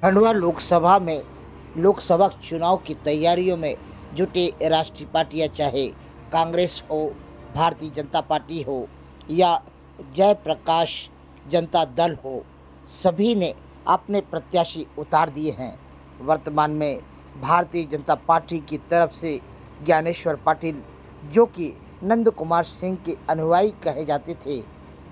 खंडवा लोकसभा में लोकसभा चुनाव की तैयारियों में जुटे राष्ट्रीय पार्टियां, चाहे कांग्रेस हो, भारतीय जनता पार्टी हो या जयप्रकाश जनता दल हो, सभी ने अपने प्रत्याशी उतार दिए हैं। वर्तमान में भारतीय जनता पार्टी की तरफ से ज्ञानेश्वर पाटिल, जो कि नंद कुमार सिंह के अनुयायी कहे जाते थे,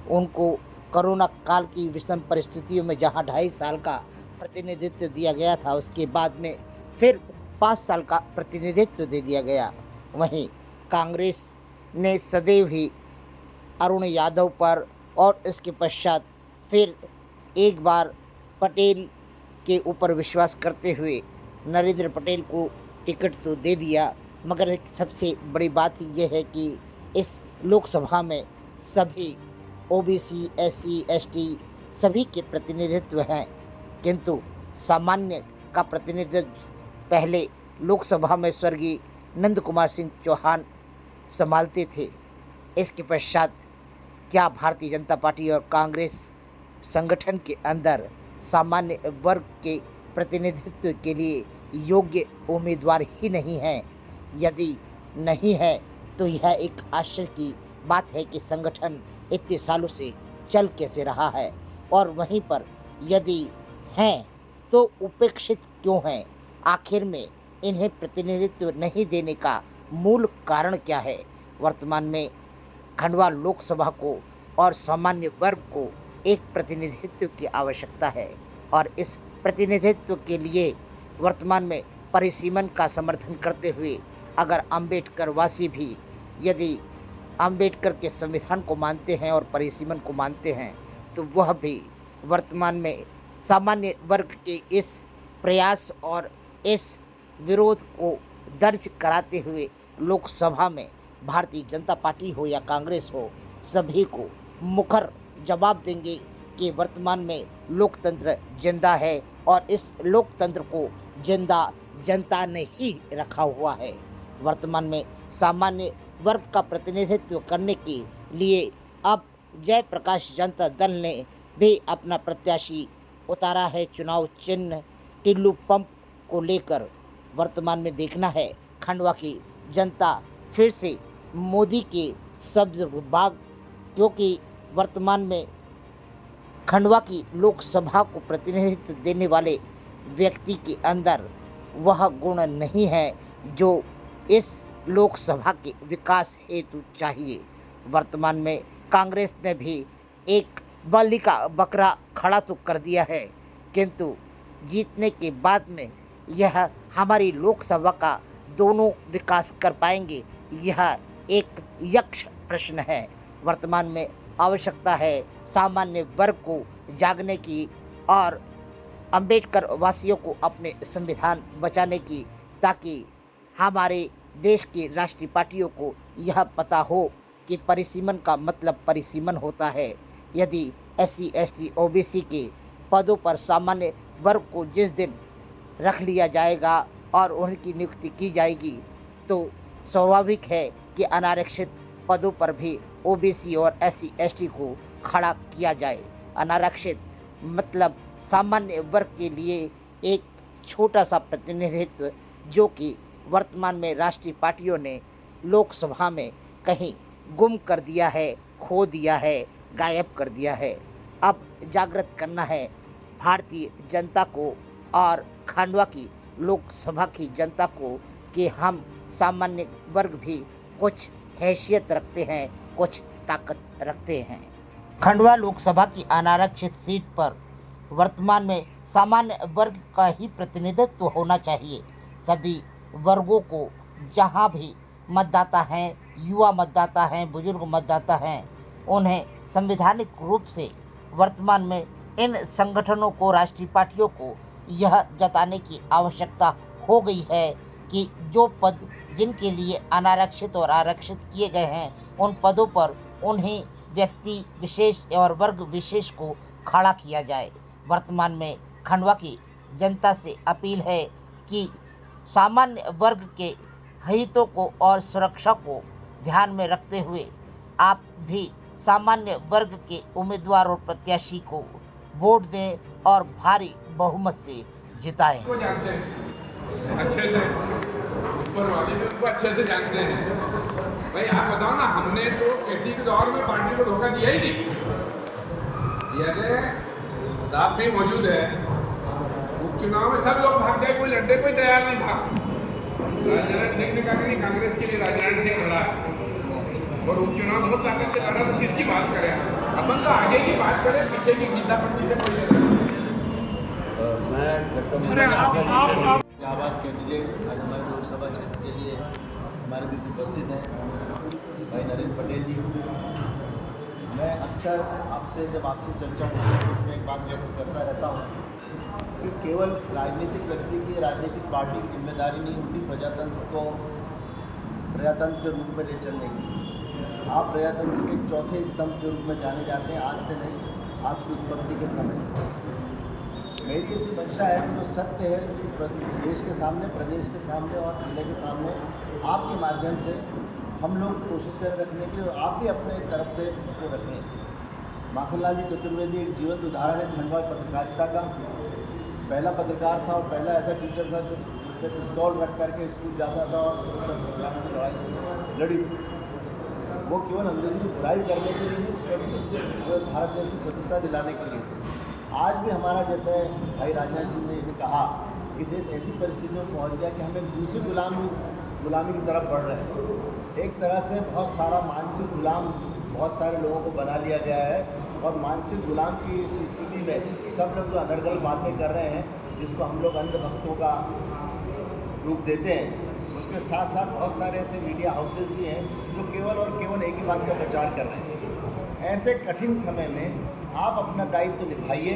उनको कोरोना काल की विषम परिस्थितियों में जहां 2.5 साल का प्रतिनिधित्व दिया गया था, उसके बाद में फिर 5 साल का प्रतिनिधित्व दे दिया गया। वहीं कांग्रेस ने सदैव ही अरुण यादव पर और इसके पश्चात फिर एक बार पटेल के ऊपर विश्वास करते हुए नरेंद्र पटेल को टिकट तो दे दिया, मगर एक सबसे बड़ी बात यह है कि इस लोकसभा में सभी ओबीसी, एससी, एसटी सभी के प्रतिनिधित्व हैं, किंतु सामान्य का प्रतिनिधित्व पहले लोकसभा में स्वर्गीय नंद कुमार सिंह चौहान संभालते थे। इसके पश्चात क्या भारतीय जनता पार्टी और कांग्रेस संगठन के अंदर सामान्य वर्ग के प्रतिनिधित्व के लिए योग्य उम्मीदवार ही नहीं है? यदि नहीं है तो यह एक आश्चर्य की बात है कि संगठन इतने सालों से चल कैसे रहा है, और वहीं पर यदि हैं तो उपेक्षित क्यों हैं? आखिर में इन्हें प्रतिनिधित्व नहीं देने का मूल कारण क्या है? वर्तमान में खंडवा लोकसभा को और सामान्य वर्ग को एक प्रतिनिधित्व की आवश्यकता है, और इस प्रतिनिधित्व के लिए वर्तमान में परिसीमन का समर्थन करते हुए अगर अम्बेडकर वासी भी यदि अम्बेडकर के संविधान को मानते हैं और परिसीमन को मानते हैं, तो वह भी वर्तमान में सामान्य वर्ग के इस प्रयास और इस विरोध को दर्ज कराते हुए लोकसभा में भारतीय जनता पार्टी हो या कांग्रेस हो, सभी को मुखर जवाब देंगे कि वर्तमान में लोकतंत्र जिंदा है और इस लोकतंत्र को जिंदा जनता ने ही रखा हुआ है। वर्तमान में सामान्य वर्ग का प्रतिनिधित्व करने के लिए अब जयप्रकाश जनता दल ने भी अपना प्रत्याशी उतारा है। चुनाव चिन्ह टिल्लू पंप को लेकर वर्तमान में देखना है खंडवा की जनता फिर से मोदी के सब्ज बाग, क्योंकि वर्तमान में खंडवा की लोकसभा को प्रतिनिधित्व देने वाले व्यक्ति के अंदर वह गुण नहीं है जो इस लोकसभा के विकास हेतु चाहिए। वर्तमान में कांग्रेस ने भी एक बलि का बकरा खड़ा तो कर दिया है, किंतु जीतने के बाद में यह हमारी लोकसभा का दोनों विकास कर पाएंगे, यह एक यक्ष प्रश्न है। वर्तमान में आवश्यकता है सामान्य वर्ग को जागने की और अंबेडकर वासियों को अपने संविधान बचाने की, ताकि हमारे देश की राष्ट्रीय पार्टियों को यह पता हो कि परिसीमन का मतलब परिसीमन होता है। यदि एससी, एसटी, ओबीसी के पदों पर सामान्य वर्ग को जिस दिन रख लिया जाएगा और उनकी नियुक्ति की जाएगी, तो स्वाभाविक है कि अनारक्षित पदों पर भी ओबीसी और एससी, एसटी को खड़ा किया जाए। अनारक्षित मतलब सामान्य वर्ग के लिए एक छोटा सा प्रतिनिधित्व, जो कि वर्तमान में राष्ट्रीय पार्टियों ने लोकसभा में कहीं गुम कर दिया है, खो दिया है, गायब कर दिया है। अब जागृत करना है भारतीय जनता को और खंडवा की लोकसभा की जनता को कि हम सामान्य वर्ग भी कुछ हैसियत रखते हैं, कुछ ताकत रखते हैं। खंडवा लोकसभा की अनारक्षित सीट पर वर्तमान में सामान्य वर्ग का ही प्रतिनिधित्व होना चाहिए। सभी वर्गों को, जहां भी मतदाता हैं, युवा मतदाता हैं, बुजुर्ग मतदाता हैं, उन्हें संवैधानिक रूप से वर्तमान में इन संगठनों को, राष्ट्रीय पार्टियों को यह जताने की आवश्यकता हो गई है कि जो पद जिनके लिए अनारक्षित और आरक्षित किए गए हैं, उन पदों पर उन्हें व्यक्ति विशेष और वर्ग विशेष को खड़ा किया जाए। वर्तमान में खंडवा की जनता से अपील है कि सामान्य वर्ग के हितों को और सुरक्षा को ध्यान में रखते हुए आप भी सामान्य वर्ग के उम्मीदवार और प्रत्याशी को वोट दें और भारी बहुमत से जिताएं। को जानते हैं अच्छे से, ऊपर वाले भी उनको अच्छे से जानते हैं। भाई आप बताओ ना, हमने तो किसी भी दौर में पार्टी को धोखा दिया ही नहीं। साहब भी मौजूद है, उपचुनाव में सब लोग भाग गए, कोई लड़ने को तैयार नहीं था। राजनारायण सिंह ने कहा कि नहीं, कांग्रेस के लिए राजनारायण सिंह लड़ा है और उपचुनाव बहुत ताकत से कर रहा, तो किसकी बात करें? अपन तो आगे की बात करें, पीछे की घिसा पट्टी से कोई आवाज कैंडिडेट आज हमारे लोकसभा क्षेत्र के लिए हमारे बीच उपस्थित हैं भाई नरेंद्र पटेल जी। मैं अक्सर आपसे जब आपसे चर्चा होती है तो उसमें एक बात व्यक्त करता रहता हूँ कि केवल राजनीतिक व्यक्ति की, राजनीतिक पार्टी की जिम्मेदारी नहीं होती प्रजातंत्र को प्रजातंत्र के रूप में ले चलने की। आप प्रजातंत्र के चौथे स्तंभ के रूप में जाने जाते हैं, आज से नहीं, आपकी उत्पत्ति के समय से। मेरी ऐसी मंशा है कि जो सत्य है उसको देश के सामने, प्रदेश के सामने और जिले के सामने आपके माध्यम से हम लोग कोशिश करें रखने की, और आप भी अपने तरफ से उसको रखें। माखनलाल जी चतुर्वेदी एक जीवंत उदाहरण है खंडवा पत्रकारिता का। पहला पत्रकार था और पहला ऐसा टीचर था जो पिस्तौल रख करके स्कूल जाता था और स्वतंत्रता संग्राम की लड़ाई लड़ी। वो केवल अंग्रेजों की बुराई करने के लिए नहीं, जो भारत देश की स्वतंत्रता दिलाने के लिए थे। आज भी हमारा, जैसे भाई राजनारायण सिंह ने कहा कि देश ऐसी परिस्थितियों में पहुंच गया कि हम एक दूसरी गुलामी की तरफ बढ़ रहे हैं। एक तरह से बहुत सारा मानसिक गुलाम बहुत सारे लोगों को बना लिया गया है, और मानसिक गुलाम की इस स्थिति में सब लोग जो अनर्गल बातें कर रहे हैं, जिसको हम लोग अंधभक्तों का रूप देते हैं, उसके साथ साथ बहुत सारे ऐसे मीडिया हाउसेज भी हैं जो केवल और केवल एक ही बात का प्रचार कर रहे हैं। ऐसे कठिन समय में आप अपना दायित्व तो निभाइए।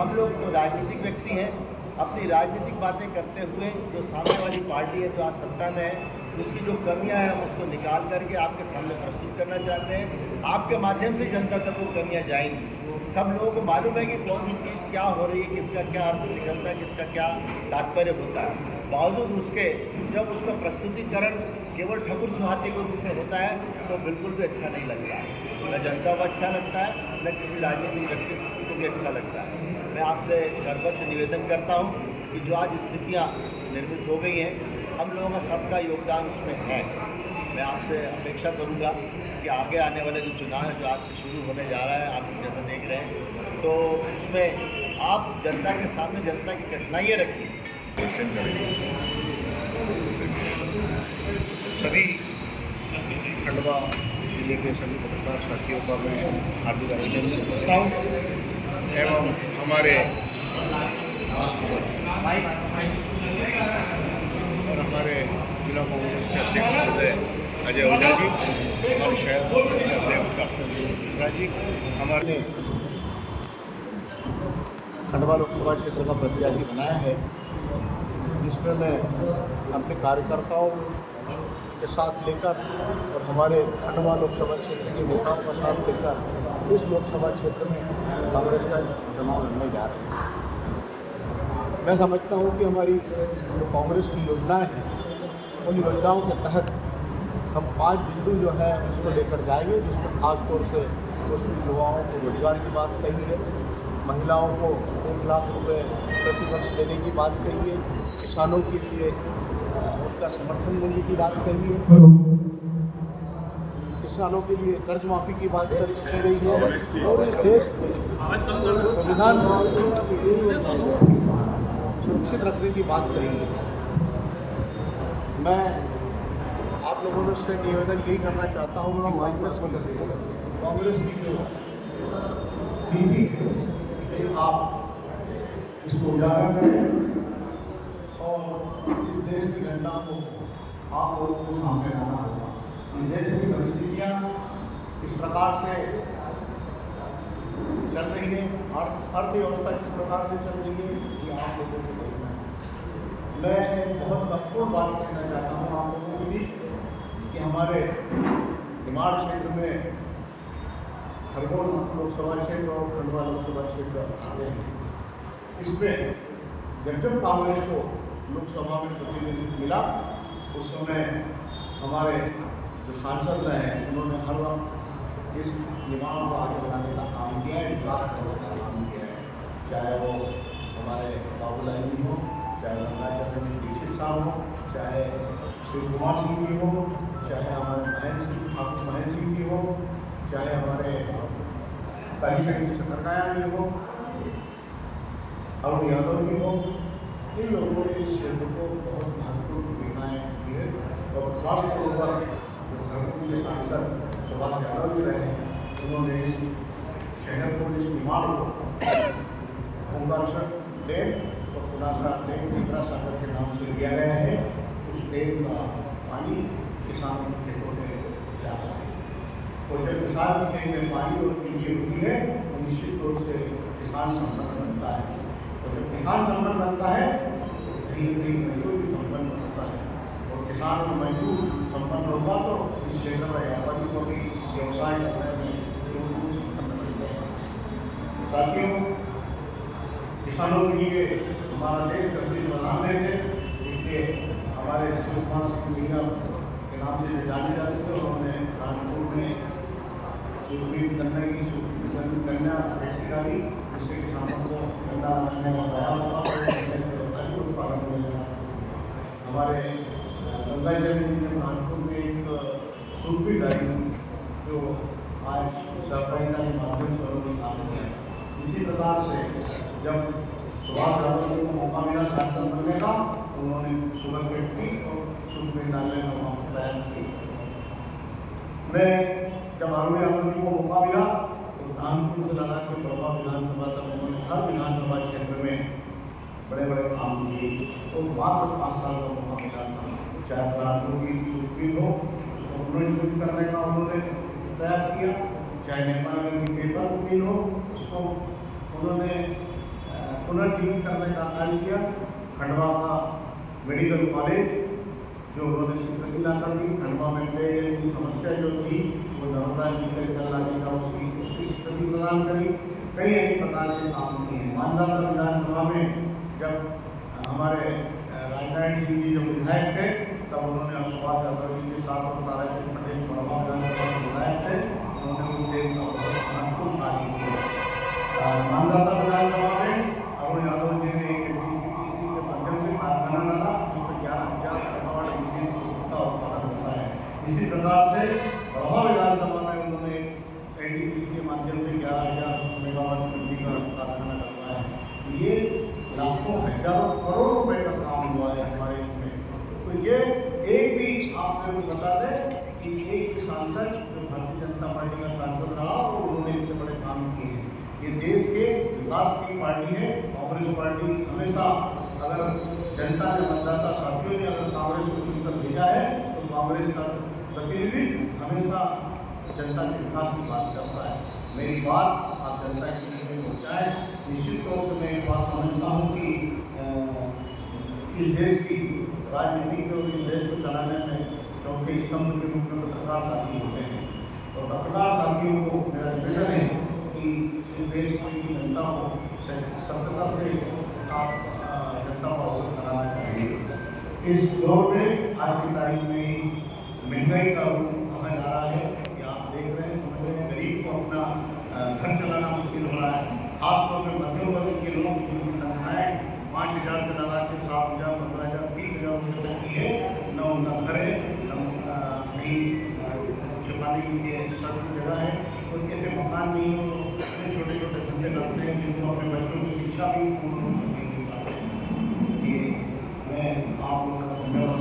हम लोग तो राजनीतिक व्यक्ति हैं, अपनी राजनीतिक बातें करते हुए जो सामने वाली पार्टी है जो आज सत्ता में है, उसकी जो कमियां हैं हम उसको निकाल करके आपके सामने प्रस्तुत करना चाहते हैं। आपके माध्यम से जनता तक वो कमियां जाएंगी। सब लोगों को मालूम है कि कौन सी चीज़ क्या हो रही है, किसका क्या अर्थ निकलता है, किसका क्या तात्पर्य होता है। बावजूद उसके जब उसका प्रस्तुतिकरण केवल ठकुर सुहाती के रूप में होता है तो बिल्कुल भी अच्छा नहीं लगता है। न जनता को अच्छा लगता है, न किसी राजनीतिक व्यक्ति को भी अच्छा लगता है। मैं आपसे गर्ववश निवेदन करता हूँ कि जो आज स्थितियाँ निर्मित हो गई हैं, हम लोगों का सबका योगदान उसमें है। मैं आपसे अपेक्षा करूँगा कि आगे आने वाले जो चुनाव है, जो आज से शुरू होने जा रहा है, आप जैसा देख रहे हैं, तो उसमें आप जनता के सामने जनता की कठिनाइयाँ रखिए। सभी खंडवा जिले के सभी पत्रकार साथियों का मैं हार्दिक अभिनंदन करता हूँ एवं हमारे जिला कांग्रेस के अध्यक्ष महोदय अजय ओझा जी, हमारे शहर के अध्यक्ष डॉक्टर मिश्रा जी, हमारे खंडवा लोकसभा क्षेत्र का प्रत्याशी बनाया है, जिसमें मैं अपने कार्यकर्ताओं के साथ लेकर और हमारे खंडवा लोकसभा क्षेत्र के नेताओं का साथ लेकर इस लोकसभा क्षेत्र में कांग्रेस का चुनाव लड़ने जा रहे हैं। मैं समझता हूं कि हमारी जो कांग्रेस की योजनाएं हैं, उन योजनाओं के तहत हम 5 बिंदु जो है उसको लेकर जाएंगे, जिसमें खास तौर से उसमें युवाओं को रोजगार की बात कही है, महिलाओं को 1 लाख रुपए प्रति वर्ष देने की बात कही है, किसानों के लिए उनका समर्थन मूल्य की बात कही है, किसानों के लिए कर्ज माफ़ी की बात की गई है, और इस देश में संविधान सुरक्षित रखने की बात कही है। मैं आप लोगों से निवेदन यही करना चाहता हूँ कि कांग्रेस की जो नीति है आप इसको उजागर करें और इस देश की जनता को आप लोगों को सामने लाना होगा। इस देश की परिस्थितियाँ इस प्रकार से चल रही है, अर्थव्यवस्था किस प्रकार से चल रही है, ये आप लोगों को देखना है। मैं एक बहुत महत्वपूर्ण बात कहना चाहता हूँ आप लोगों के बीच कि हमारे निमाड़ क्षेत्र में खरगोन लोकसभा क्षेत्र और खंडवा लोकसभा क्षेत्र आते हैं। इसमें जब कांग्रेस को लोकसभा में प्रतिनिधित्व मिला, उस समय हमारे जो सांसद रहे हैं उन्होंने हर वक्त इस निमाड़ को आगे बढ़ाने का काम किया है, विकास करने का काम किया है। चाहे वो हमारे बाबूलाल जी हो, चाहे गंगाचरण दीक्षित साहब हो, चाहे शिव कुमार सिंह जी हो, चाहे हमारे महेंद्र सिंह जी हो, चाहे हमारे कालीचरण सकरकाया जी हो, अरुण यादव जी हो, इन लोगों ने इस क्षेत्र को बहुत महत्वपूर्ण भूमिकाएँ की है और खासतौर पर जो धर्मपुर के सांसद सुभाष यादव जी रहे, उन्होंने इस शहर को, इस निर्माण को ओंकारेश्वर डैम और पुनासा डैम इंदिरा सागर के नाम से लिया गया है। उस डैम का पानी किसानों के खेतों में जाता है और जब किसान के खेत में पानी और बिजली होती है तो निश्चित रूप से किसान संपन्न बनता है और जब किसान संपन्न बनता है तो कहीं न कहीं मजदूर भी संपन्न होता है और किसान और मजदूर संपन्न होगा तो इस क्षेत्र में व्यापारी को भी व्यवसाय करने में लोग संपन्न बनते हैं। साथियों, किसानों के लिए हमारा देश कृषि प्रधान देश है, इसलिए हमारे शिव कुमार सिंह भैया के नाम से जाने जाते थे। उन्होंने कानपुर में सुरभीन गन्ना की गन्ना फैक्ट्री डाली, जिससे किसानों को गन्ना बनाने का प्रयास होगा और अधिक उत्पादन मिलेगा। हमारे गंगाचरण जी ने कानपुर में एक सुरभी डाली जो आज सहकारिता के माध्यम से उन्होंने काम किया। इसी प्रकार से जब सुभाष यादव जी को मौका मिला सांसद बनने का, उन्होंने शुगर फैक्ट्री और सुरभीन डालने का प्रयास किया। मैं जब अरुण यादव जी को मौका मिला तो कानपुर से लगा के प्रभा विधानसभा तक उन्होंने हर विधानसभा क्षेत्र में बड़े बड़े काम किए तो मात्र 5 साल का मौका मिला था। चाहे कानपुर की सुप्रीम हो उसको पुनर्जीवित करने का उन्होंने प्रयास किया, चाहे नेपानगर की पेपर मिल हो उसको उन्होंने पुनर्जीवित करने का कार्य किया। खंडवा का मेडिकल कॉलेज जो उन्होंने स्वीकृति ला कर दी, खंडवा में पेयजल की समस्या जो थी वो नर्मदा जी के जल लाने का उसकी स्वीकृति प्रदान करी। कई अनेक प्रकार के काम किए हैं। मानदाता विधानसभा में जब हमारे राजनारायण सिंह जी जो विधायक थे तब उन्होंने सुभाष यादव जी के साथ और ताराचंद पटेल बड़वा विधानसभा के विधायक थे, उन्होंने उस देश का बहुत महत्वपूर्ण कार्य किया। मानदाता विधानसभा में अरुण यादव जी ने एक के माध्यम से कारखाना डाला जिसमें 11,000 मेगावाट बिजली का उत्पादन होता है। इसी प्रकार से बड़वा विधानसभा में उन्होंने एनटीपीसी के माध्यम से 11,000 मेगावाट बिजली का कारखाना डलवाया है। ये लाखों हजारों करोड़ रुपए का काम हुआ है हमारे इसमें। तो ये एक भी आपको बता दें कि एक सांसद जो भारतीय जनता पार्टी का सांसद रहा और उन्होंने इतने बड़े काम किए हैं। ये देश के विकास की पार्टी है। कांग्रेस पार्टी हमेशा, अगर जनता ने, मतदाता साथियों ने अगर कांग्रेस को चुनकर भेजा है तो कांग्रेस का प्रतिनिधि हमेशा जनता के विकास की बात करता है। मेरी बात आप जनता के बीच में पहुँचाएँ। निश्चित तौर से मैं एक बात समझता हूँ कि इस देश की राजनीति को, इस देश को चलाने में चौथे स्तंभ के रूप में पत्रकार साथी होते हैं और पत्रकार साथियों को मेरा निवेदन है कि इस देश की जनता को सत्यता से आप जनता को अवगत कराना चाहिए। इस दौर में आज की तारीख में महंगाई का रूप कहा जा रहा है कि आप देख रहे हैं, समझ रहे हैं, गरीब को अपना घर चलाना मुश्किल हो रहा है। खासतौर पर मध्यम वर्ग के लोग जिनकी तनख्वाहें 5,000 से लगा के 7,000, 15,000, 30,000 रुपये तक की है, न उनका घर है, न कहीं छिपाने के लिए सख्त जगह है, और कैसे मकान नहीं हो, छोटे छोटे धंधे करते हैं जिनको अपने बच्चों की शिक्षा भी पूर्ण रूप से नहीं दे पाते हैं। ये मैं आप लोगों का धन्यवाद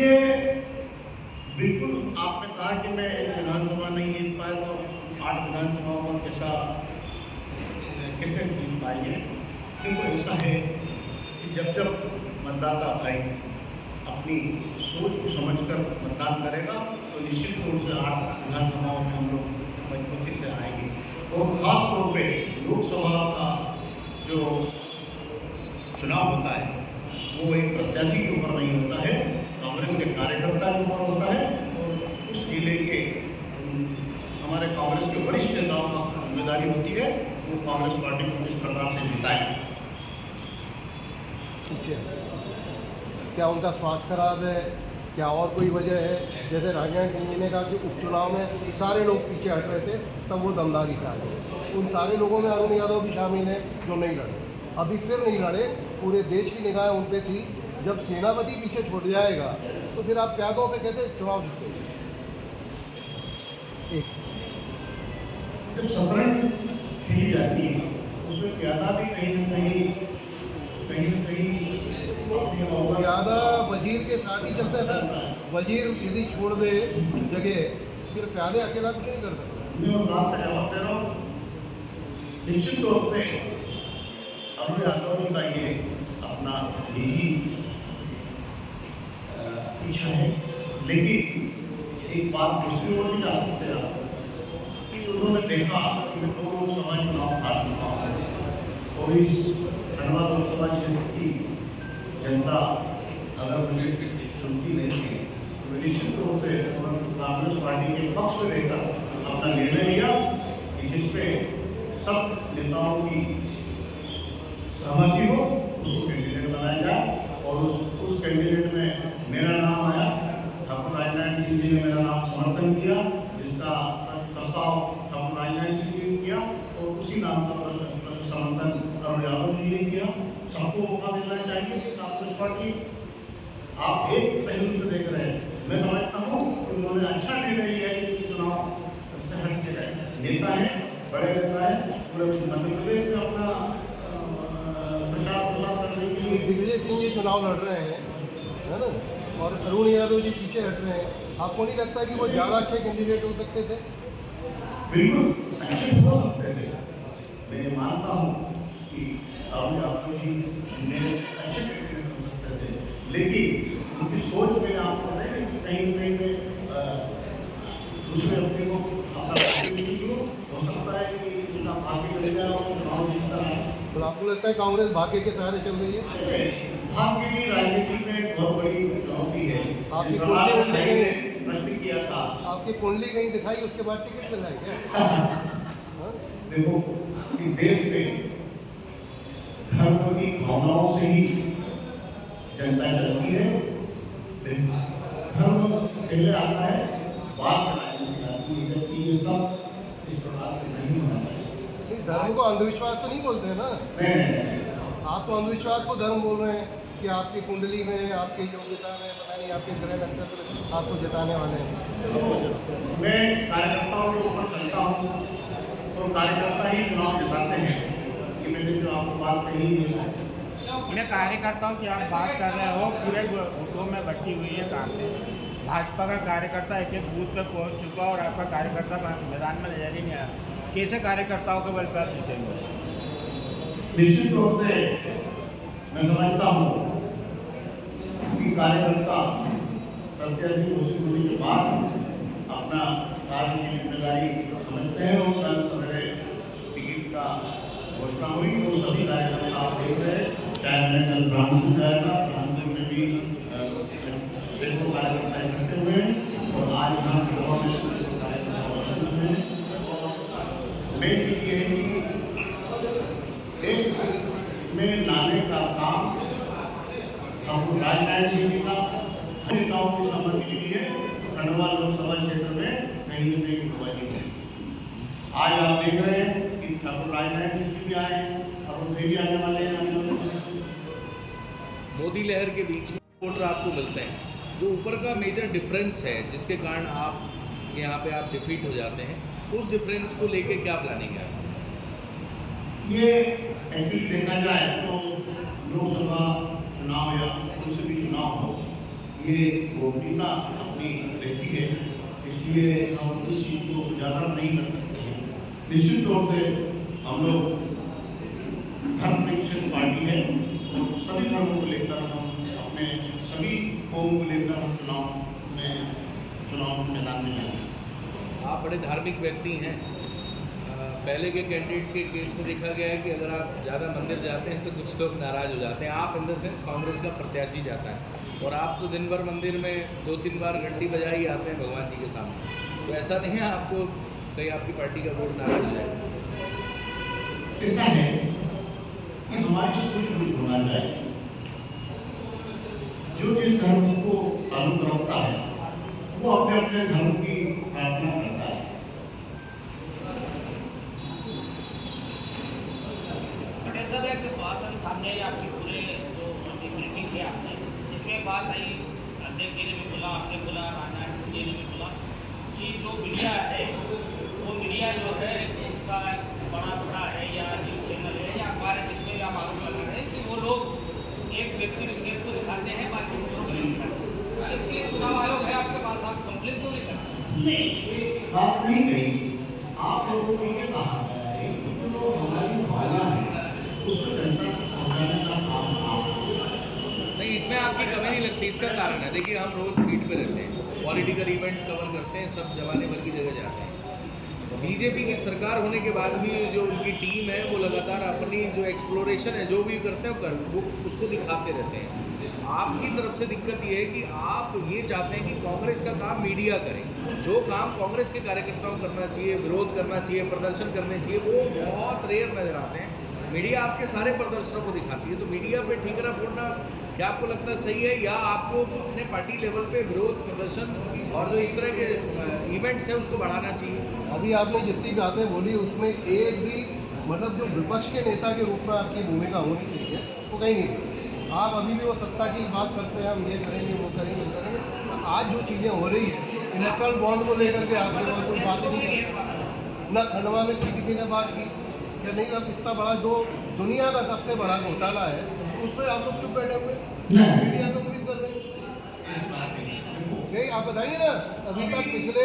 ये बिल्कुल आपने कहा कि मैं एक विधानसभा नहीं जीत पाया तो 8 विधानसभाओं में कैसे जीत पाएंगे। देखो ऐसा है कि जब मतदाता भाई अपनी सोच को समझकर मतदान करेगा तो निश्चित रूप से 8 विधानसभाओं में हम लोग मजबूती से आएंगे। और ख़ास तौर पे लोकसभा का जो चुनाव होता है वो एक प्रत्याशी के ऊपर नहीं होता है, कांग्रेस के कार्यकर्ता के ऊपर होता है और उस जिले के हमारे कांग्रेस के वरिष्ठ नेताओं का जिम्मेदारी होती है वो कांग्रेस पार्टी को किस प्रकार से जिताएं। क्या उनका स्वास्थ्य खराब है क्या और कोई वजह है? जैसे राजनारायण सिंह जी ने कहा कि उपचुनाव में सारे लोग पीछे हट रहे थे, तब वो दमदारी से आ गए। उन सारे लोगों में अरुण यादव भी शामिल हैं जो नहीं लड़े, अभी फिर नहीं लड़े। पूरे देश की निगाहें उन पे थी। जब सेनापति पीछे छूट जाएगा तो फिर आप प्यादों से कैसे चुनाव जीतेंगे? एक जब शतरंज खेली जाती है उसमें प्यादा भी कहीं न कहीं अपनी अवगत ज़्यादा वजीर के साथ ही चलते सर। वजीर यदि छोड़ दे जगह, फिर प्यादे अकेला कुछ नहीं कर सकते। मैं उस बात का जवाब दे रहा हूँ। निश्चित तौर से अरुण यादव जी का ये अपना निजी इच्छा है, लेकिन एक बात दूसरी ओर भी जा सकते हैं आप कि उन्होंने देखा कि मैं 2 लोकसभा चुनाव हार चुका हूँ और इस खंडवा लोकसभा क्षेत्र की जनता अगर मुझे चुनती नहीं है तो निश्चित रूप से कांग्रेस पार्टी के पक्ष में रहकर अपना निर्णय लिया कि जिसपे सब नेताओं की सहमति हो उसको कैंडिडेट बनाया जाए और उस कैंडिडेट में मेरा नाम आया। ठाकुर राजनारायण सिंह जी ने मेरा नाम समर्थन किया, जिसका प्रस्ताव ठाकुर राजनारायण सिंह जी ने किया और उसी नाम का समर्थन अरुण यादव जी ने किया। सबको मौका मिलना चाहिए। कांग्रेस पार्टी आप एक पहलू से देख रहे हैं, मैं समझता हूँ कि उन्होंने अच्छा निर्णय लिया है कि चुनाव से हट के जाए। नेता है, बड़े नेता है, पूरे मध्य प्रदेश में अपना प्रसार करने के लिए दिग्विजय सिंह जी चुनाव लड़ रहे हैं, है ना, और अरुण यादव जी पीछे हट रहे हैं। आपको नहीं लगता कि वो ज़्यादा अच्छे कैंडिडेट हो सकते थे? बिल्कुल अच्छे हो सकते थे। मैं ये मानता हूँ कि अरुण यादव जी मेरे से अच्छे कैंडिडेट हो सकते थे, लेकिन उनकी सोच में आपको पता है कि कहीं न कहीं में दूसरे अपने को अपना हो सकता है कि उनका भाग्य चल जाए और चुनाव जीतता है। तो आपको लगता है कांग्रेस भाग्य के सहारे चल रही है? भाग्य भी राजनीति में एक बहुत बड़ी चुनौती है। आपकी प्रहलाद कुंडली भाई कहीं ने प्रश्न किया था। आपकी कुंडली कहीं दिखाई, उसके बाद टिकट मिला है क्या? हाँ? देखो इस देश में धर्म की भावनाओं से ही जनता चलती है। धर्म पहले आता है, बाद में राजनीति आती है, जबकि ये सब इस प्रकार से नहीं होना चाहिए। धर्म को अंधविश्वास तो नहीं बोलते हैं ना? नहीं, आप तो अंधविश्वास को धर्म बोल रहे हैं कि आपकी कुंडली में, आपकी योग्यता में, पता नहीं आपके ग्रह नक्षत्र आपको जिताने वाले हैं। मैं कार्यकर्ताओं के ऊपर चलता हूँ और कार्यकर्ता ही चुनाव जिताते हैं। कि मैंने जो आपको बात कही है, उन्हें कार्यकर्ताओं की आप बात कर रहे हो, पूरे बूथों में बटी हुई है कांग्रेस। भाजपा का कार्यकर्ता एक एक बूथ पे पहुंच चुका और आपका कार्यकर्ता मैदान में नजर ही नहीं आया। कैसे कार्यकर्ताओं के बल पर आप जीतेंगे? निश्चित रूप से मैं समझता हूँ कि कार्यकर्ता प्रत्याशी घोषित होने के बाद अपना कार्य की जिम्मेदारी समझते हैं और कल सवेरे टिकट का घोषणा हुई तो सभी कार्यकर्ता आप देख रहे हैं, चाहे मैंने कल ब्राह्मण जाएगा, ब्राह्मण में भी सैकड़ों कार्यकर्ता इकट्ठे हुए हैं और आज यहाँ गोवा में कार्यकर्ता मौजूद हैं। और मैं ये है कि एक में लाने का काम हमको राजनारायण सिंह जी का नेताओं की सहमति मिली है। खंडवा लोकसभा क्षेत्र में कहीं न कहीं हुई है। आज आप देख रहे हैं कि ठाकुर राजनारायण सिंह जी भी आए हैं, अरुण भी आने वाले हैं। मोदी लहर के बीच में वोटर आपको मिलते हैं, जो ऊपर का मेजर डिफरेंस है जिसके कारण आप यहाँ पे आप डिफीट हो जाते हैं, उस डिफरेंस को लेके क्या प्लानिंग है? ये एक्चुअली देखा जाए तो लोकसभा चुनाव या कोई भी चुनाव हो, ये गोपनीयता अपनी रहती है, इसलिए हम इस चीज़ को उजागर नहीं कर सकते हैं। निश्चित तौर से हम लोग धर्मनिरपेक्ष पार्टी है और सभी धर्मों को लेकर हम अपने सभी कौम को लेकर हम चुनाव के मैदान में जाएंगे। आप बड़े धार्मिक व्यक्ति हैं। पहले के कैंडिडेट के केस में देखा गया है कि अगर आप ज़्यादा मंदिर जाते हैं तो कुछ लोग नाराज़ हो जाते हैं। आप इन द सेंस कांग्रेस का प्रत्याशी जाता है और आप तो दिन भर मंदिर में 2-3 बार घंटी बजा ही आते हैं भगवान जी के सामने, तो ऐसा नहीं है आपको कहीं आपकी पार्टी का वोट नाराज हो जाएगा? ऐसा है कि हमारी सोच होना चाहिए। जो जिस धर्म को चालू रखता है वो अपने अपने धर्म की प्रार्थना करता है। पटेल साहब एक बात अभी सामने आई आपकी पूरे जो मीटिंग की आपने इसमें बात आई, अध्यक्ष जी ने भी बोला, आपने बोला, राजनाथ सिंह जी ने भी बोला कि जो मीडिया है वो मीडिया जो है इसका बड़ा बड़ा है या न्यूज चैनल है या अखबार है जिसमें भी आप आरोप लगा रहे हैं कि वो लोग एक व्यक्ति विशेष को दिखाते हैं बाकी दूसरों को नहीं दिखाते। इसके लिए चुनाव आयोग है आपके पास, आप कंप्लेन क्यों नहीं करते? नहीं, ये बात नहीं कही। आप लोगों को ये कहा है कि जो हमारी भावना है उसको जनता तक पहुंचाने का काम आप। नहीं, इसमें आपकी कमी नहीं लगती। इसका कारण है, देखिए हम रोज़ फील्ड पे रहते हैं, पॉलिटिकल इवेंट्स कवर करते हैं, सब जमाने भर की जगह जाते हैं। बीजेपी की सरकार होने के बाद भी जो उनकी टीम है वो लगातार अपनी जो एक्सप्लोरेशन है जो भी करते हैं वो उसको दिखाते रहते हैं। आपकी तरफ से दिक्कत ये है कि आप ये चाहते हैं कि कांग्रेस का काम मीडिया करे। जो काम कांग्रेस के कार्यकर्ताओं को करना चाहिए, विरोध करना चाहिए, प्रदर्शन करने चाहिए, वो बहुत रेयर नज़र आते हैं। मीडिया आपके सारे प्रदर्शनों को दिखाती है, तो मीडिया पे ठीकरा फोड़ना क्या आपको लगता है सही है, या आपको अपने पार्टी लेवल पे विरोध प्रदर्शन और जो इस तरह के इवेंट्स है उसको बढ़ाना चाहिए? अभी आपने जितनी बातें बोली उसमें एक भी मतलब जो विपक्ष के नेता के रूप में आपकी भूमिका होनी चाहिए वो कहीं नहीं थी। आप अभी भी वो सत्ता की बात करते हैं, हम ये करेंगे वो करेंगे वो करेंगे। तो आज जो चीज़ें हो रही है इलेक्ट्रल बॉन्ड को लेकर के आपके पास कोई बात नहीं है, न खंडवा में किसी ने बात की क्या नहीं। अब इतना बड़ा जो दुनिया का सबसे बड़ा घोटाला है उसमें आप लोग चुप बैठे हुए, मीडिया तो उम्मीद कर रहे हैं। नहीं, आप बताइए ना, अभी तक पिछले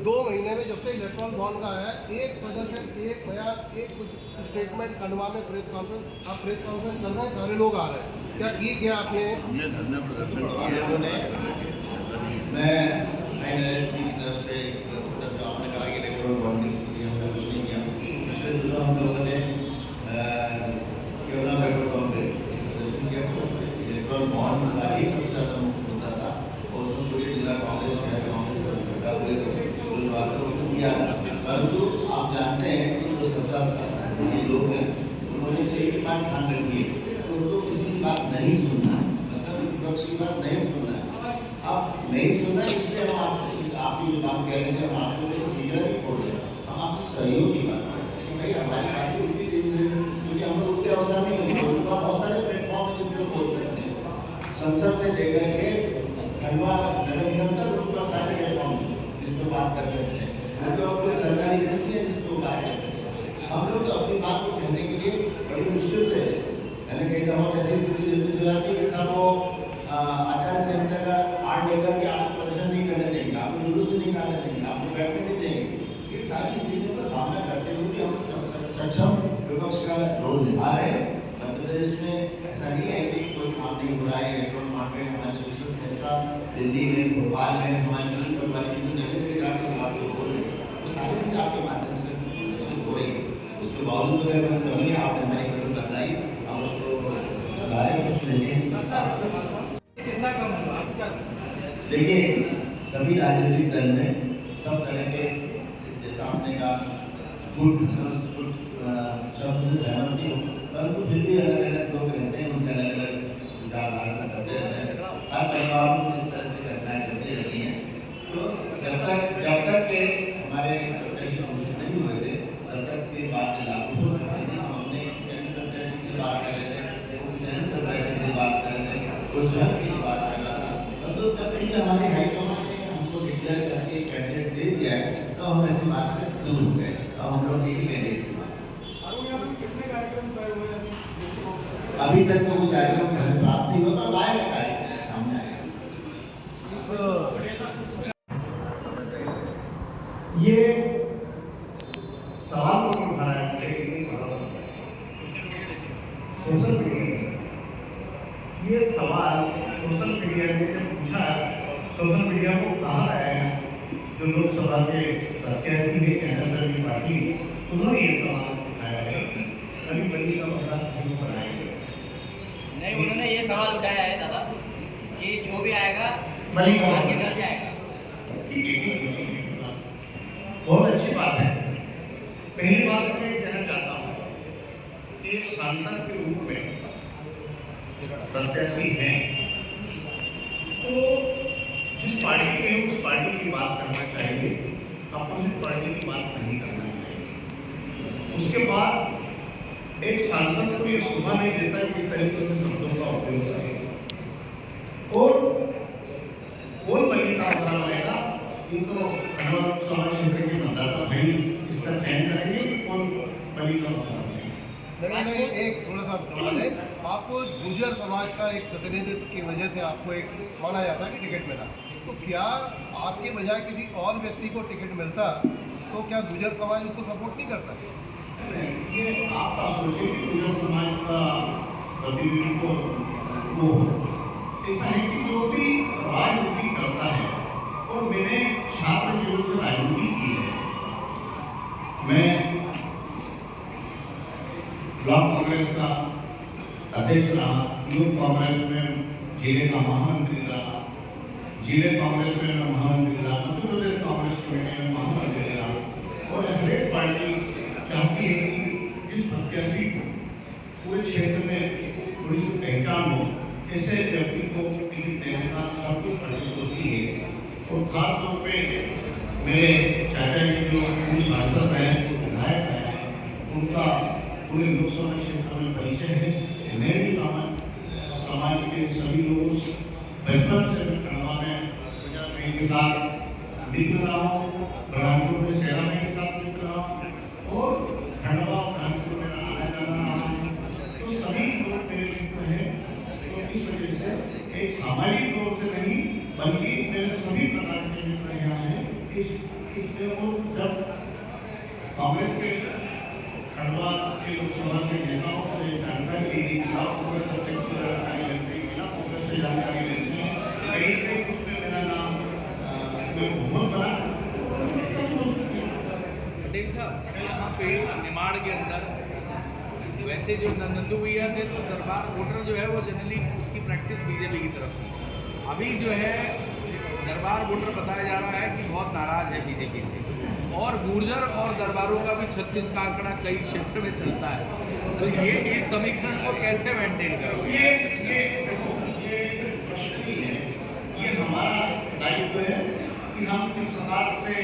2 महीने में जब से इलेक्ट्रॉल बॉन्ड का है एक प्रदर्शन, एक बयान, एक कुछ स्टेटमेंट, खंडवा में प्रेस कॉन्फ्रेंस, आप प्रेस कॉन्फ्रेंस कर रहे हैं, सारे लोग आ रहे हैं, क्या की क्या आपने? हमने धरना प्रदर्शन किया। मैं भाई नरेंद्र जी की तरफ से उत्तर जो आपने कहा कि इलेक्ट्रॉल बॉन्डिंग के लिए हमने कुछ नहीं किया, उसमें जो हम लोगों ने केवला पेट्रोल पंप पे प्रदर्शन किया, उसमें इलेक्ट्रॉल बॉन्ड का ही सबसे ज़्यादा मुख्य मुद्दा था और उसमें पूरी जिला कांग्रेस का हुए तो उन बातों को दिया। परंतु आप जानते हैं कि जो सत्ता ये लोग हैं उन्होंने तो एक बात ध्यान रखी है तो उनको किसी की बात नहीं सुनना है, मतलब विपक्ष की बात नहीं सुनना है। अब नहीं सुनना है इसलिए हम आपकी जो बात कह रहे थे हम आपको फिक्र नहीं खोल रहे, हम आपसे सहयोग की बात कर रहे हैं कि भाई हमारी बातें उनकी टीम है, क्योंकि हम लोग उनके अवसर नहीं मिलते। उनका बहुत सारे प्लेटफॉर्म है जिसमें बोल सकते हैं, संसद से लेकर के खंडवा नगर निगम तक उनका सारे प्लेटफॉर्म जिस पर बात कर सकते हैं, उनके अपनी सरकारी एजेंसी है जिस पर बात कर सकते हैं। हम लोग तो अपनी बात को कहने के लिए बड़ी मुश्किल से मैंने कई दफा ऐसी स्थिति निर्मित हो जाती है कि सब वो आचार्य संहिता का आड़ लेकर के आपको प्रदर्शन नहीं करने देंगे, आपको जुलूस नहीं निकालने देंगे, आपको बैठने नहीं देंगे। ये सारी स्थितियों का सामना करते हुए भी हम सक्षम विपक्ष का रोल निभा रहे हैं। मध्य प्रदेश में ऐसा नहीं है कि कोई काम नहीं हो रहा है। इलेक्ट्रॉन मार्ट में हमारी सोशल संस्था दिल्ली में, भोपाल में, हमारी दिल्ली परिवार की जो जगह जगह जाके बात हो रही है वो सारी चीज़ें आपके माध्यम से प्रदर्शित हो रही है। उसके बावजूद अगर कोई कमी है आपने हमारी कमी बताई, हम उसको सुधारें, उसको देखें। देखिए सभी राजनीतिक दल में सब तरह के जैसा आपने कहा गुड शब्द से सहमत नहीं हो, परंतु फिर भी अलग अलग लोग रहते हैं, उनके अलग अलग विचारधारा करते रहते हैं। हर परिवार में इस तरह से घटनाएं चलती रहती हैं। तो जब तक के हमारे प्रत्याशी घोषित नहीं हुए थे तब तक की बात लागू हो सकती थी। हम अपने सेंट्रल प्रत्याशी की बात कर रहे थे, सेंट्रल प्रत्याशी की बात कर रहे थे, कोई स्वयं की बात कर रहा था। तो जब भी हमारे हाईकमान ने हमको डिक्लेयर करके कैंडिडेट दे दिया है तो हम ऐसी बात से दूर हो गए। अब हम लोग यही कैंडिडेट अभी तक तो वो कार्यक्रम प्राप्त नहीं होता, लाएगा कार्यक्रम सामने आएगा। ये सवाल को उठा रहा है सोशल मीडिया, ये सवाल सोशल मीडिया ने जब पूछा, सोशल मीडिया को कहा है जो लोकसभा के प्रत्याशी है कैंसर की पार्टी, उन्होंने ये सवाल उठाया है अभी बड़ी का मसला नहीं बनाएंगे। नहीं, उन्होंने ये सवाल उठाया है दादा कि जो भी आएगा बड़ी के घर जाएगा। ठीक है, बहुत अच्छी बात है। पहली बात मैं कहना चाहता हूँ कि एक सांसद के रूप में प्रत्याशी हैं तो जिस पार्टी के लोग उस पार्टी की बात करना चाहेंगे, अपोजिट पार्टी की बात नहीं करना चाहिए। उसके बाद एक सांसद को ये शोभा नहीं देता कि इस तरीके के शब्दों का उपयोग करें। और कौन मलिका बना रहेगा, ये तो खंडवा लोकसभा क्षेत्र के मतदाता भाई इसका चयन करेंगे कि कौन मलिका बना रहेगा। नहीं, एक थोड़ा सा सवाल है। आपको गुर्जर समाज का एक प्रतिनिधित्व की वजह से आपको एक माना जाता है कि टिकट मिला, तो क्या आपके बजाय किसी और व्यक्ति को टिकट मिलता तो क्या गुर्जर समाज उसको सपोर्ट नहीं करता? ये आपका सोचिए कि गुर्जर समाज का प्रतिनिधित्व वो ऐसा है कि जो भी राजनीति करता है, और मैंने छात्र जीवन से राजनीति की है। मैं ब्लॉक कांग्रेस का अध्यक्ष रहा, यूथ कांग्रेस में जिले का महामंत्री रहा, जिले कांग्रेस में मैं महामंत्री रहा, मध्य प्रदेश कांग्रेस कमेटी में महामंत्री रहा। और हर एक पार्टी चाहती है कि जिस प्रत्याशी को पूरे क्षेत्र में थोड़ी सी पहचान हो, ऐसे व्यक्ति को टिकट देने का सबको पार्टी सोचती है। और खास तौर पे मेरे चाचा जी जो सांसद रहे, जो विधायक रहे हैं, उनका पूरे लोकसभा क्षेत्र में परिचय है। मैं भी समाज के सभी लोगों से बचपन से मैं खंडवा में के साथ मित्र रहा हूँ, ब्रह्मपुर में सेना में के साथ मित्र रहा हूँ, और खंडवा ब्रह्मपुर में आना जाना रहा हूँ। तो सभी लोग मेरे मित्र हैं। तो इस वजह से एक सामाजिक तौर से नहीं, बल्कि मेरे सभी प्रकार के मित्र यहाँ हैं। इसमें वो जब कांग्रेस के खंडवा के लोकसभा के नेताओं से जानकारी ली गई, ब्लॉक कांग्रेस अध्यक्ष से जानकारी लेते हैं, जिला कांग्रेस से जानकारी लेते हैं, कहीं उसमें मेरा नाम बहुमत बना। पटेल साहब, यहाँ पे निमाड़ के अंदर वैसे जो नंदू भैया थे तो दरबार वोटर जो है वो जनरली उसकी प्रैक्टिस बीजेपी की तरफ थी। अभी जो है दरबार वोटर बताया जा रहा है कि बहुत नाराज है बीजेपी से, और गुर्जर और दरबारों का भी 36 का आंकड़ा कई क्षेत्र में चलता है। तो ये इस समीकरण को कैसे मेंटेन करोगे? ये प्रश्न ही है, ये हमारा दायित्व है कि हम किस प्रकार से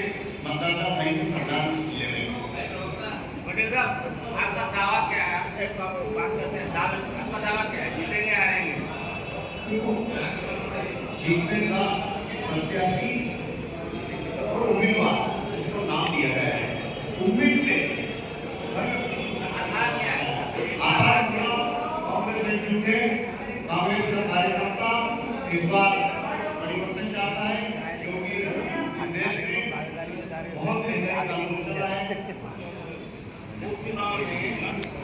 मतदाता भाई से मतदान ले रहे हैं। पटेल साहब, आपका दावा क्या है? एक बात करते हैं, आपका दावा क्या है? जीतेंगे हारेंगे? जीतने का प्रत्याशी और उम्मीदवार जिसको नाम दिया गया है, उम्मीद पे आधार क्या है? आधार क्या? कांग्रेस से जुटे, कांग्रेस का कार्यकर्ता इस बार परिवर्तन चाहता है, क्योंकि देश में बहुत से नए कानून चल रहा है। उपचुनाव में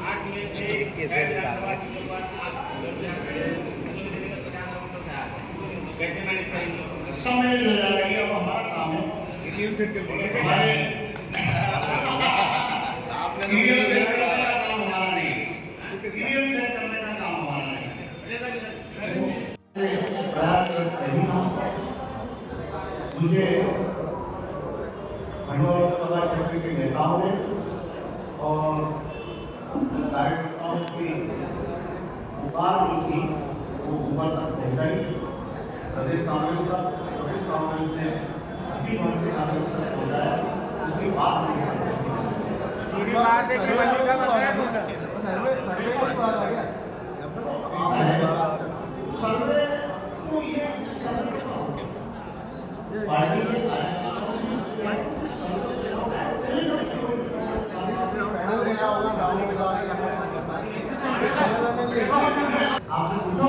8 में से 6 विधानसभा सीटों पर आप कैसे मैनेज करेंगे? समय ले जाएगा, ये अब हमारा काम है। हमारे सीरियल सेट करने का काम हमारा नहीं, सीरियल सेट करने का काम हमारा नहीं। प्रयास रही हूँ, मुझे खंडवा लोकसभा क्षेत्र के नेताओं ने और कार्यकर्ताओं की पुकार मिली थी, वो ऊपर तक पहुँचाई। प्रदेश कांग्रेस ने अति भारतीय कांग्रेस तक पहुँचाया। उसके बाद सीधी बात है कि मल्लिका सर्वे तो ये सर्वे पार्टी के आपने पूछा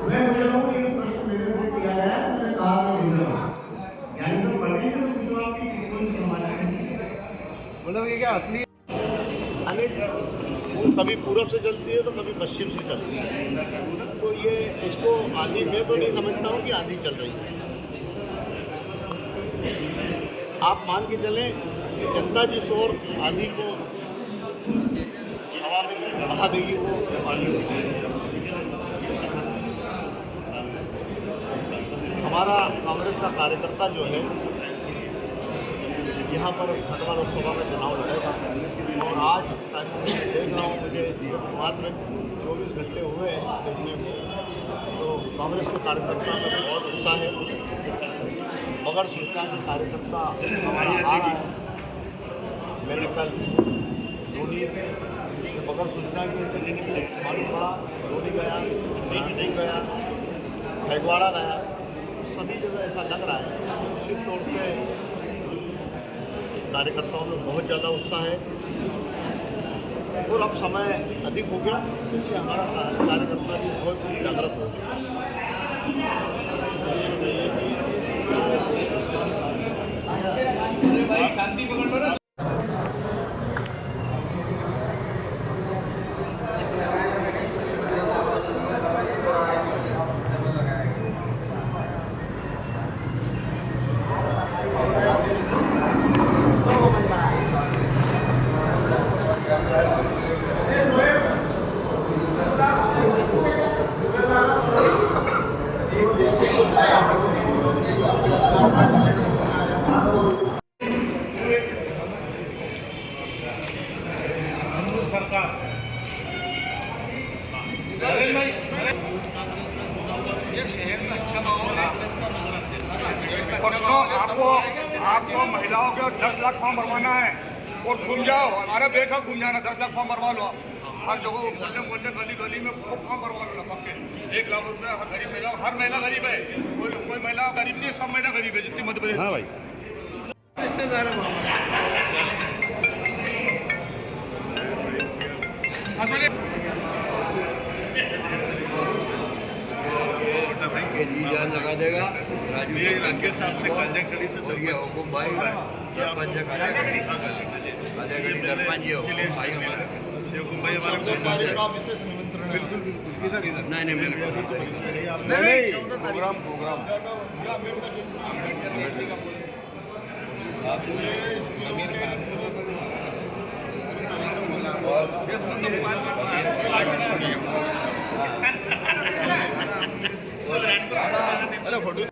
मैं मुझे लोगों ये प्रश्न मेरे से किया गया, मैंने कहा मैं नहीं रहा, यानी तो पढ़ने से पूछो आपकी कौन समाचार है, मतलब ये क्या असली अनेक कभी पूरब से चलती है तो कभी पश्चिम से चलती है। तो ये इसको आंधी, मैं तो नहीं समझता हूँ कि आंधी चल रही है। आप मान के चलें कि जनता जिस ओर आंधी को हवा में बहा देगी वो पानी से देगी। हमारा कांग्रेस का कार्यकर्ता जो है यहाँ पर खंडवा लोकसभा में चुनाव लड़ेगा। और आज की तारीख में देख रहा हूँ, मुझे सिर्फ मात्र 24 घंटे हुए हैं देखने को, तो कांग्रेस के कार्यकर्ता में बहुत उत्साह है। बगैर सूचना के कार्यकर्ता हमारा आ रहा है। मैंने कल धोनी बगैर सूचना के मालूम पड़ा, धोनी गया, नहीं गया, खैगवाड़ा गया, सभी जगह ऐसा लग रहा है कि निश्चित तौर से कार्यकर्ताओं में बहुत ज़्यादा उत्साह है। और अब समय अधिक हो गया, इसलिए हमारा कार्यकर्ता भी बहुत जागृत हो चुका है। शांति पकड़ लो ना। सरकार ये शहर में अच्छा माहौल है। आपको महिलाओं के 10 लाख फॉर्म भरवाना है और घूम जाओ, हमारा देश है, घूम जाना, 10 लाख फॉर्म भरवा लो। हर जगह मोहल्ले गली गली में खूब फॉर्म भरवा लो पक्के। 1 लाख रुपये हर गरीब महिला, हर महिला गरीब है, कोई महिला गरीब नहीं, सब महिला गरीब है जितनी मध्य प्रदेश। हाँ भाई, रिश्तेदार लगा देगा राकेश साहब से कड़ी से हुकुम भाई सरपंच विशेष निमंत्रण है। नहीं मेरे प्रोग्राम अरे फोटो